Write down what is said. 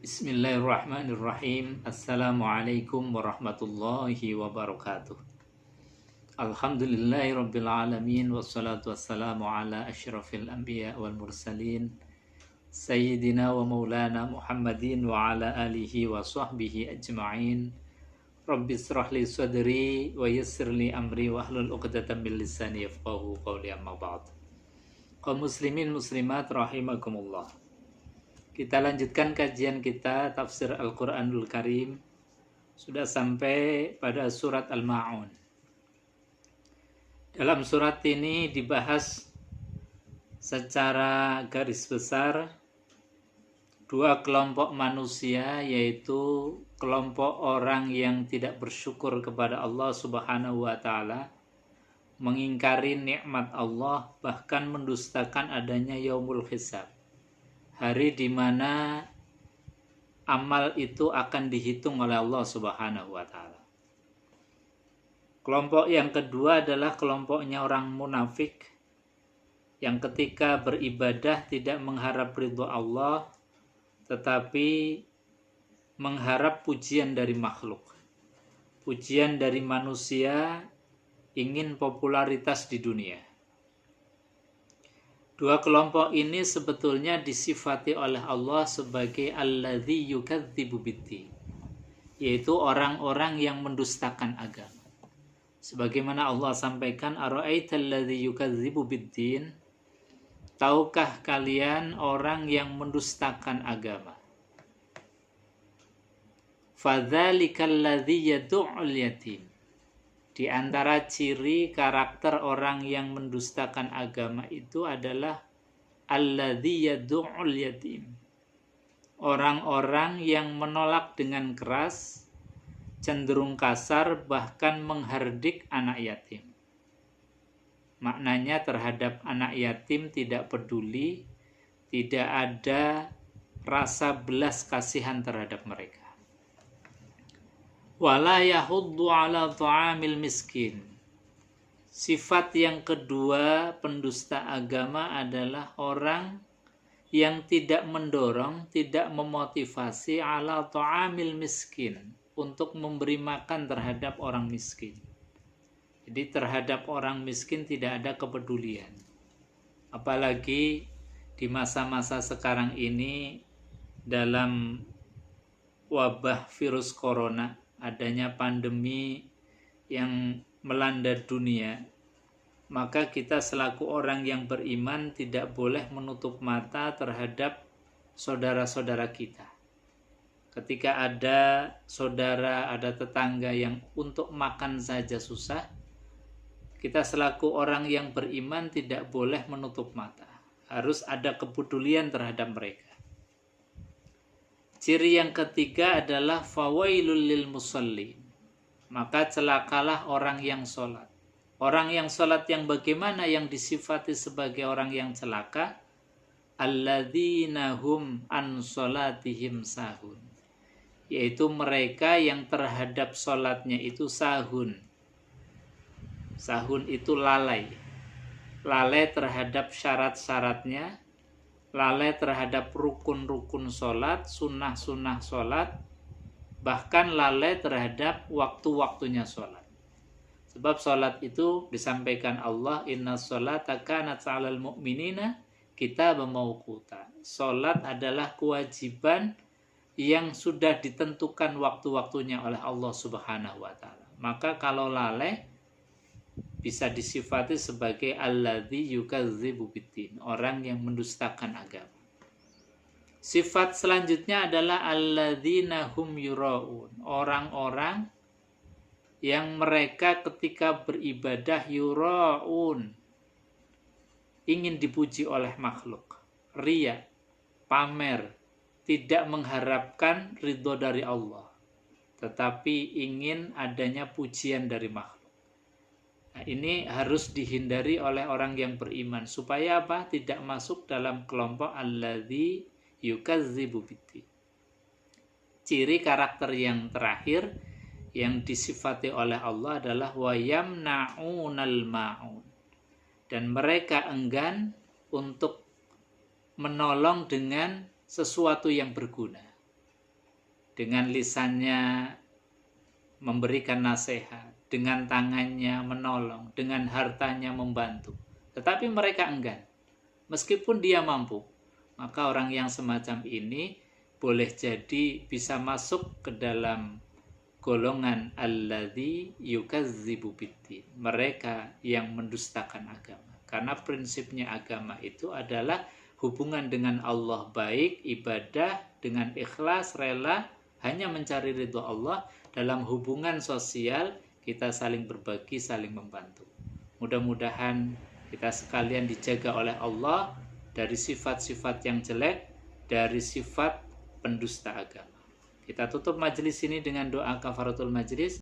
Bismillahirrahmanirrahim. Assalamualaikum warahmatullahi wabarakatuh. Alhamdulillahirabbil alamin wassalatu wassalamu ala asyrafil anbiya wal mursalin sayyidina wa maulana Muhammadin wa ala alihi wa sahbihi ajma'in. Rabbi israh li sadri wa yassir li amri wa hlul 'uqdatam min lisani yafqahu qawli, amma ba'd. Kaum muslimin muslimat rahimakumullah. Kita lanjutkan kajian kita tafsir Al-Quranul Karim. Sudah sampai pada surat Al-Ma'un. Dalam surat ini dibahas secara garis besar dua kelompok manusia, yaitu kelompok orang yang tidak bersyukur kepada Allah Subhanahu wa Ta'ala, mengingkari nikmat Allah, bahkan mendustakan adanya yaumul hisab, hari di mana amal itu akan dihitung oleh Allah Subhanahu wa Ta'ala. Kelompok yang kedua adalah kelompoknya orang munafik yang ketika beribadah tidak mengharap ridho Allah, tetapi mengharap pujian dari makhluk, pujian dari manusia, ingin popularitas di dunia. Dua kelompok ini sebetulnya disifati oleh Allah sebagai alladzi yukadzibu biddin, yaitu orang-orang yang mendustakan agama. Sebagaimana Allah sampaikan, ara'aital ladzi yukadzibu biddin, tahukah kalian orang yang mendustakan agama? Fadzalikal ladzi yad'ul yatim. Di antara ciri karakter orang yang mendustakan agama itu adalah alladzi yad'ul yatim. Orang-orang yang menolak dengan keras, cenderung kasar, bahkan menghardik anak yatim. Maknanya terhadap anak yatim tidak peduli, tidak ada rasa belas kasihan terhadap mereka. Wala yahuddu ala ta'amil miskin. Sifat yang kedua pendusta agama adalah orang yang tidak mendorong, tidak memotivasi ala ta'amil miskin, untuk memberi makan terhadap orang miskin. Jadi terhadap orang miskin tidak ada kepedulian. Apalagi di masa-masa sekarang ini dalam wabah virus corona, adanya pandemi yang melanda dunia, maka kita selaku orang yang beriman tidak boleh menutup mata terhadap saudara-saudara kita. Ketika ada saudara, ada tetangga yang untuk makan saja susah, kita selaku orang yang beriman tidak boleh menutup mata. Harus ada kepedulian terhadap mereka. Ciri yang ketiga adalah fawailul lil musallin. Maka celakalah orang yang sholat. Orang yang sholat yang bagaimana yang disifati sebagai orang yang celaka? Alladzina hum an sholatihim sahun. Yaitu mereka yang terhadap sholatnya itu sahun. Sahun itu lalai. Lalai terhadap syarat-syaratnya, lalai terhadap rukun-rukun sholat, sunnah-sunnah sholat, bahkan lalai terhadap waktu-waktunya sholat. Sebab sholat itu disampaikan Allah, inna sholata kanat 'alal mu'minina kitaban mauquta. Sholat adalah kewajiban yang sudah ditentukan waktu-waktunya oleh Allah Subhanahu wa Ta'ala. Maka kalau lalai bisa disifati sebagai alladzi yukadzibu biddin, orang yang mendustakan agama. Sifat selanjutnya adalah alladzina hum yuraun, orang-orang yang mereka ketika beribadah yuraun, ingin dipuji oleh makhluk, riya, pamer, tidak mengharapkan ridho dari Allah, tetapi ingin adanya pujian dari makhluk. Nah, ini harus dihindari oleh orang yang beriman supaya apa? Tidak masuk dalam kelompok alladzi yukadzibu biddin. Ciri karakter yang terakhir yang disifati oleh Allah adalah wa yamna'unal ma'un. Dan mereka enggan untuk menolong dengan sesuatu yang berguna. dengan lisannya memberikan nasihat, dengan tangannya menolong, dengan hartanya membantu. Tetapi mereka enggan. Meskipun dia mampu, maka orang yang semacam ini boleh jadi bisa masuk ke dalam golongan alladzi yukazzibu biddin, mereka yang mendustakan agama. Karena prinsipnya agama itu adalah hubungan dengan Allah baik, ibadah dengan ikhlas, rela, hanya mencari ridho Allah. Dalam hubungan sosial kita saling berbagi, saling membantu. Mudah-mudahan kita sekalian dijaga oleh Allah dari sifat-sifat yang jelek, dari sifat pendusta agama. Kita tutup majelis ini dengan doa kafaratul majelis.